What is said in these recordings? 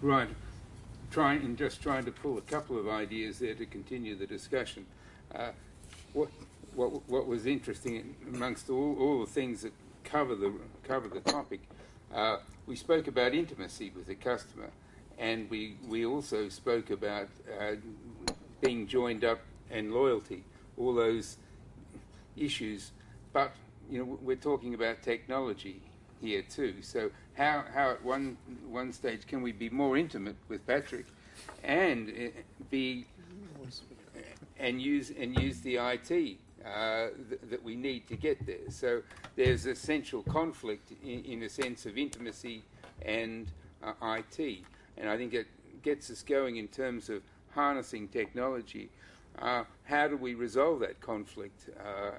Right. Trying to pull a couple of ideas there to continue the discussion. What was interesting amongst all the things that cover the topic, we spoke about intimacy with the customer, and we also spoke about being joined up and loyalty, all those issues. But we're talking about technology here too. So how at one stage can we be more intimate with Patrick, and use the IT that we need to get there? So there's essential conflict in a sense of intimacy and IT, and I think it gets us going in terms of harnessing technology. How do we resolve that conflict,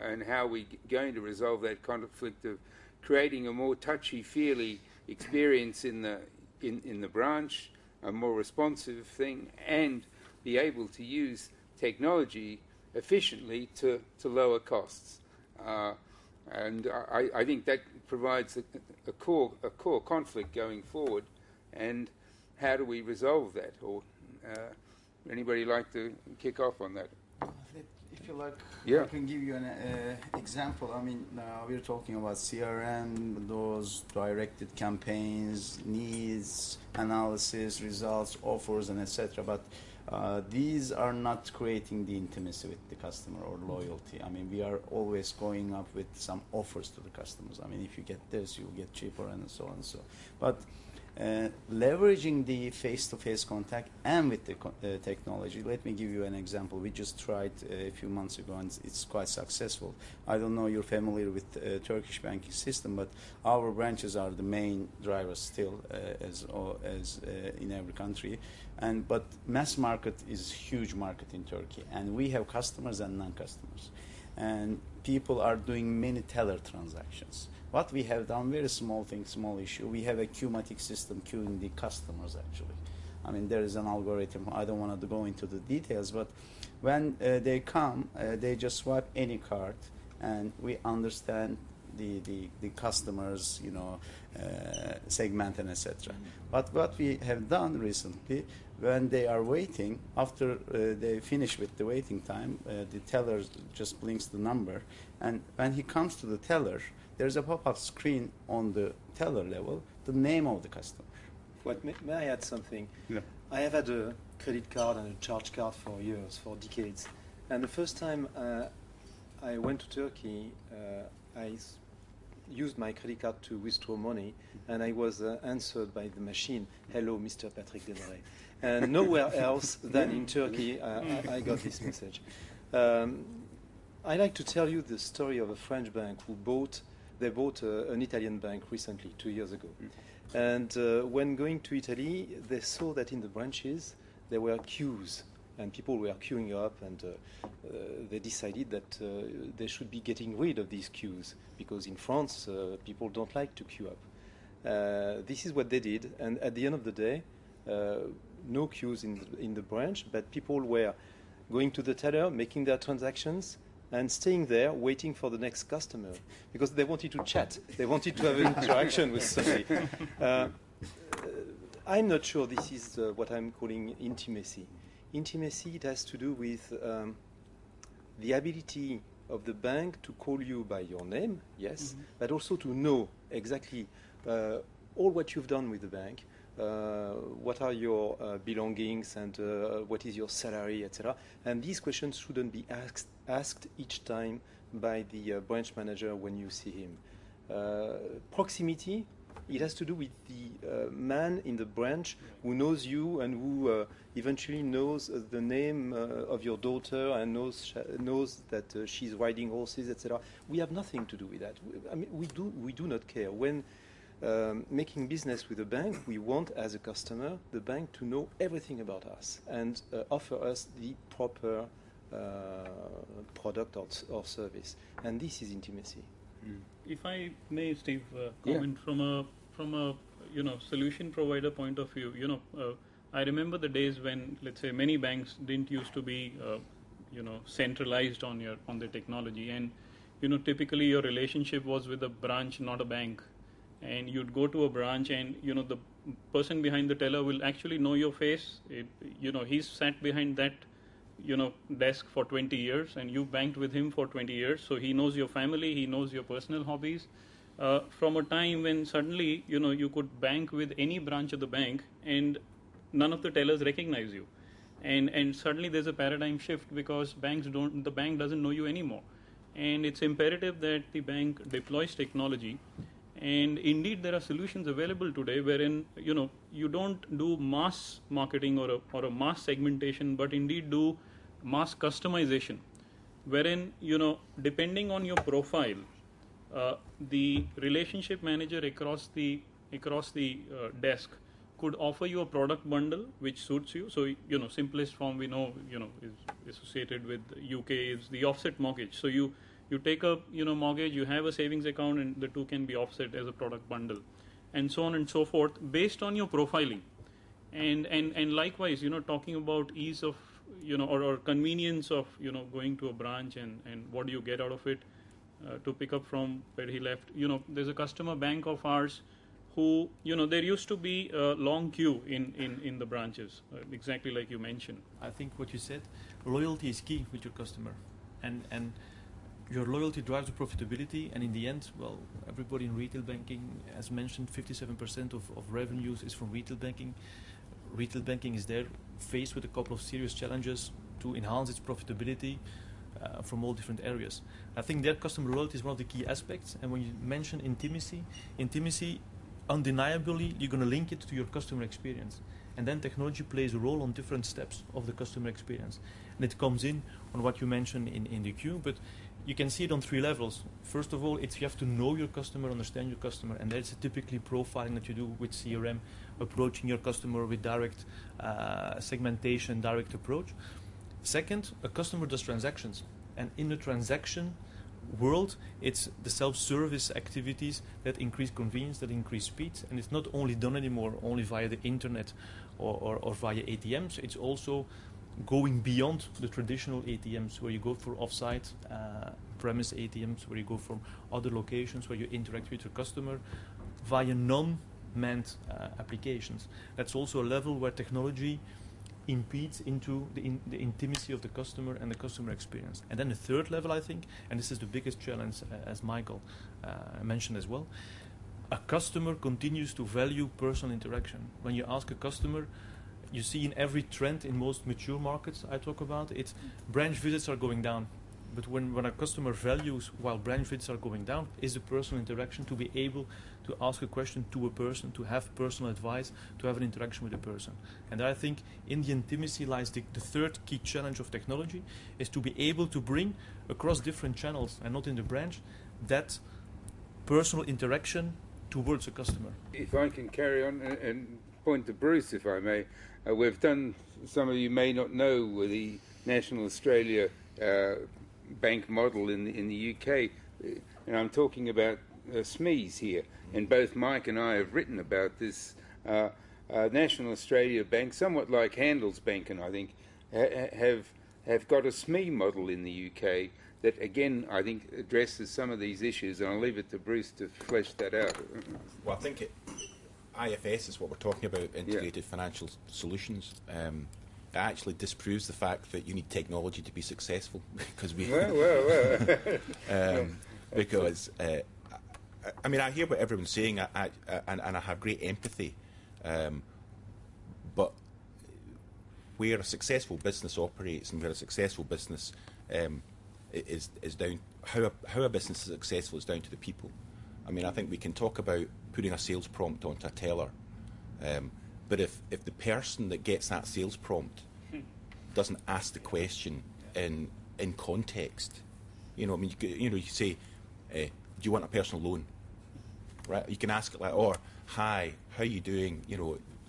and how are we going to resolve that conflict of creating a more touchy-feely experience in the branch, a more responsive thing, and be able to use technology efficiently to lower costs. And I think that provides a core conflict going forward. And how do we resolve that? Or anybody like to kick off on that? If you like, yeah. I can give you an example. I mean, we're talking about CRM, those directed campaigns, needs, analysis, results, offers, and etc. But these are not creating the intimacy with the customer or loyalty. I mean, we are always going up with some offers to the customers. I mean, if you get this, you'll get cheaper, and so on and so. But leveraging the face-to-face contact and with the technology. Let me give you an example. We just tried a few months ago, and it's quite successful. I don't know you're familiar with the Turkish banking system, but our branches are the main drivers still, as in every country. But mass market is a huge market in Turkey, and we have customers and non-customers. And people are doing many teller transactions. What we have done, very small thing, small issue, we have a queuematic system queuing the customers actually. I mean, there is an algorithm. I don't want to go into the details, but when they come, they just swipe any card, and we understand the customers, segment and etc. But what we have done recently, when they are waiting, after they finish with the waiting time, the teller just blinks the number, and when he comes to the teller, there's a pop-up screen on the teller level, the name of the customer. May I add something? Yeah. I have had a credit card and a charge card for years, for decades. And the first time I went to Turkey, I used my credit card to withdraw money, and I was answered by the machine, "Hello, Mr. Patrick Desmarais." And nowhere else than in Turkey I got this message. I like to tell you the story of a French bank who bought an Italian bank recently, 2 years ago. And when going to Italy, they saw that in the branches there were queues, and people were queuing up, and they decided that they should be getting rid of these queues, because in France, people don't like to queue up. This is what they did, and at the end of the day, no queues in the branch, but people were going to the teller, making their transactions, and staying there waiting for the next customer, because they wanted to chat. They wanted to have an interaction with somebody. I'm not sure this is what I'm calling intimacy. Intimacy, it has to do with the ability of the bank to call you by your name, yes, but also to know exactly all what you've done with the bank, what are your belongings, and what is your salary, etc. And these questions shouldn't be asked each time by the branch manager when you see him. Proximity, it has to do with the man in the branch who knows you and who eventually knows the name of your daughter and knows that she's riding horses, etc. We have nothing to do with that. We do not care. When making business with a bank, we want, as a customer, the bank to know everything about us and offer us the proper product or service. And this is intimacy. If I may, Steve, comment from a solution provider point of view. I remember the days when, let's say, many banks didn't used to be centralized on the technology, and typically your relationship was with a branch, not a bank. and you'd go to a branch, and the person behind the teller will actually know your face. He's sat behind that desk for 20 years, and you banked with him for 20 years, so he knows your family, he knows your personal hobbies. From a time when suddenly you could bank with any branch of the bank, and none of the tellers recognize you, and suddenly there's a paradigm shift, because the bank doesn't know you anymore, and it's imperative that the bank deploys technology. And indeed, there are solutions available today wherein you don't do mass marketing or a mass segmentation, but indeed do mass customization, wherein depending on your profile, the relationship manager across the desk could offer you a product bundle which suits you. So simplest form we know is associated with UK is the offset mortgage. So you take a mortgage, you have a savings account, and the two can be offset as a product bundle, and so on and so forth, based on your profiling. And likewise, talking about ease of or convenience of going to a branch, and what do you get out of it. To pick up from where he left, there's a customer bank of ours who there used to be a long queue in the branches, exactly like you mentioned. I think what you said, loyalty is key with your customer, and your loyalty drives the profitability, and in the end, well, everybody in retail banking, as mentioned, 57% of revenues is from retail banking. Retail banking is there faced with a couple of serious challenges to enhance its profitability from all different areas. I think their customer loyalty is one of the key aspects, and when you mention intimacy, undeniably, you're going to link it to your customer experience. And then technology plays a role on different steps of the customer experience. And it comes in on what you mentioned in the queue, but you can see it on 3 levels. First of all, you have to know your customer, understand your customer, and that's typically profiling that you do with CRM, approaching your customer with direct segmentation, direct approach. Second, a customer does transactions, and in the transaction world, it's the self-service activities that increase convenience, that increase speed, and it's not only done anymore only via the internet or via ATMs. It's also going beyond the traditional ATMs, where you go for off-site premise ATMs, where you go from other locations, where you interact with your customer via non-manned applications. That's also a level where technology impedes into the intimacy of the customer and the customer experience. And then the third level, I think, and this is the biggest challenge, as Michael mentioned as well, a customer continues to value personal interaction. When you ask a customer, you see in every trend in most mature markets I talk about, it's branch visits are going down. But when a customer values while branch visits are going down is the personal interaction, to be able to ask a question to a person, to have personal advice, to have an interaction with a person. And I think in the intimacy lies the third key challenge of technology, is to be able to bring across different channels and not in the branch that personal interaction towards a customer. If I can carry on and point to Bruce, if I may, we've done, some of you may not know, the National Australia bank model in the UK, and I'm talking about SMEs here, and both Mike and I have written about this. National Australia Bank, somewhat like Handelsbanken, I think, have got a SME model in the UK that, again, I think addresses some of these issues, and I'll leave it to Bruce to flesh that out. Well, I think IFS is what we're talking about, integrated financial solutions. It actually disproves the fact that you need technology to be successful, because we because I mean, I hear what everyone's saying, and I have great empathy, but where a successful business operates and where a successful business is down, how a business is successful is down to the people. I mean, I think we can talk about putting a sales prompt onto a teller, but if the person that gets that sales prompt doesn't ask the question in context, I mean, you say, do you want a personal loan? Right? You can ask it like, or hi, how are you doing?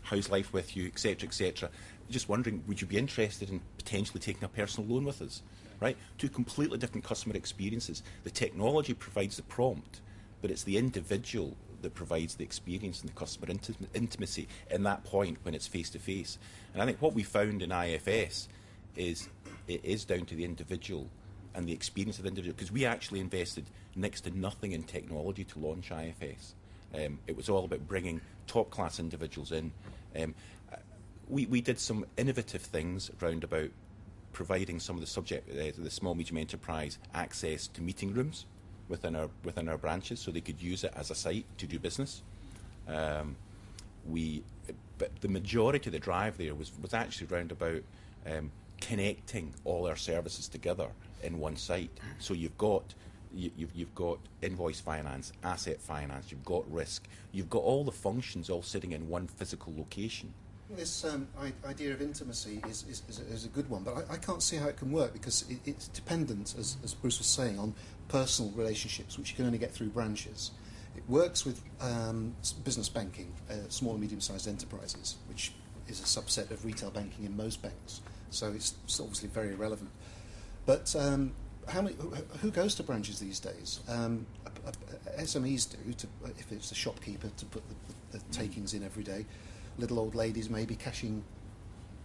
How's life with you, etc., etc. Just wondering, would you be interested in potentially taking a personal loan with us? Right? Two completely different customer experiences. The technology provides the prompt, but it's the individual that provides the experience and the customer intimacy in that point when it's face-to-face. And I think what we found in IFS is it is down to the individual and the experience of the individual, because we actually invested next to nothing in technology to launch IFS. It was all about bringing top-class individuals in. We did some innovative things round about providing some of the small medium enterprise access to meeting rooms within our branches, so they could use it as a site to do business. But the majority of the drive there was actually round about connecting all our services together in one site. So you've got invoice finance, asset finance, you've got risk, you've got all the functions all sitting in one physical location. This idea of intimacy is a good one, but I can't see how it can work because it's dependent, as Bruce was saying, on personal relationships, which you can only get through branches. It works with business banking, small and medium-sized enterprises, which is a subset of retail banking in most banks, so it's obviously very irrelevant. But who goes to branches these days? SMEs do, if it's a shopkeeper, to put the takings in every day. Little old ladies maybe cashing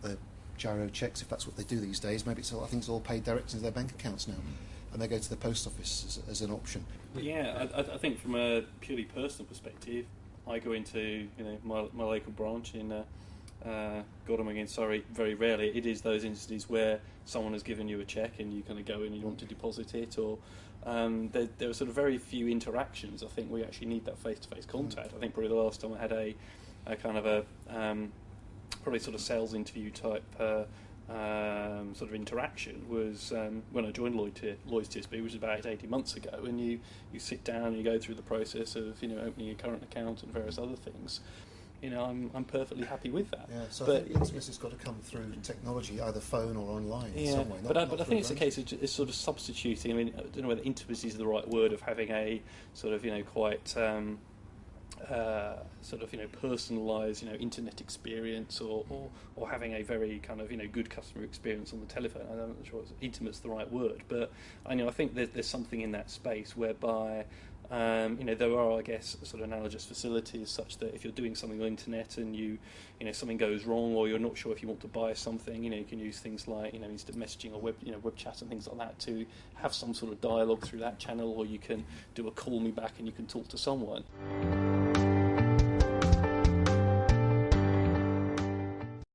the gyro checks, if that's what they do these days. Maybe I think it's all paid direct into their bank accounts now, and they go to the post office as an option. Yeah, I think from a purely personal perspective, I go into my local branch in Godalming again. Sorry, very rarely. It is those instances where someone has given you a cheque and you kind of go in and you want to deposit it, or there are sort of very few interactions. I think we actually need that face-to-face contact. I think probably the last time I had a kind of a probably sort of sales interview type sort of interaction was when I joined Lloyds TSB, which was about 18 months ago, and you sit down and you go through the process of opening a current account and various other things. I'm perfectly happy with that. Yeah, so I think intimacy's got to come through technology, either phone or online in some way. But I think it's a case of it's sort of substituting. I mean, I don't know whether intimacy is the right word, of having a sort of quite sort of personalised internet experience, or having a very kind of good customer experience on the telephone. I'm not sure intimate's the right word, but I think there's something in that space whereby there are, I guess, sort of analogous facilities such that if you're doing something on the internet and something goes wrong, or you're not sure if you want to buy something, you can use things like instant messaging or web chat and things like that to have some sort of dialogue through that channel, or you can do a call me back and you can talk to someone.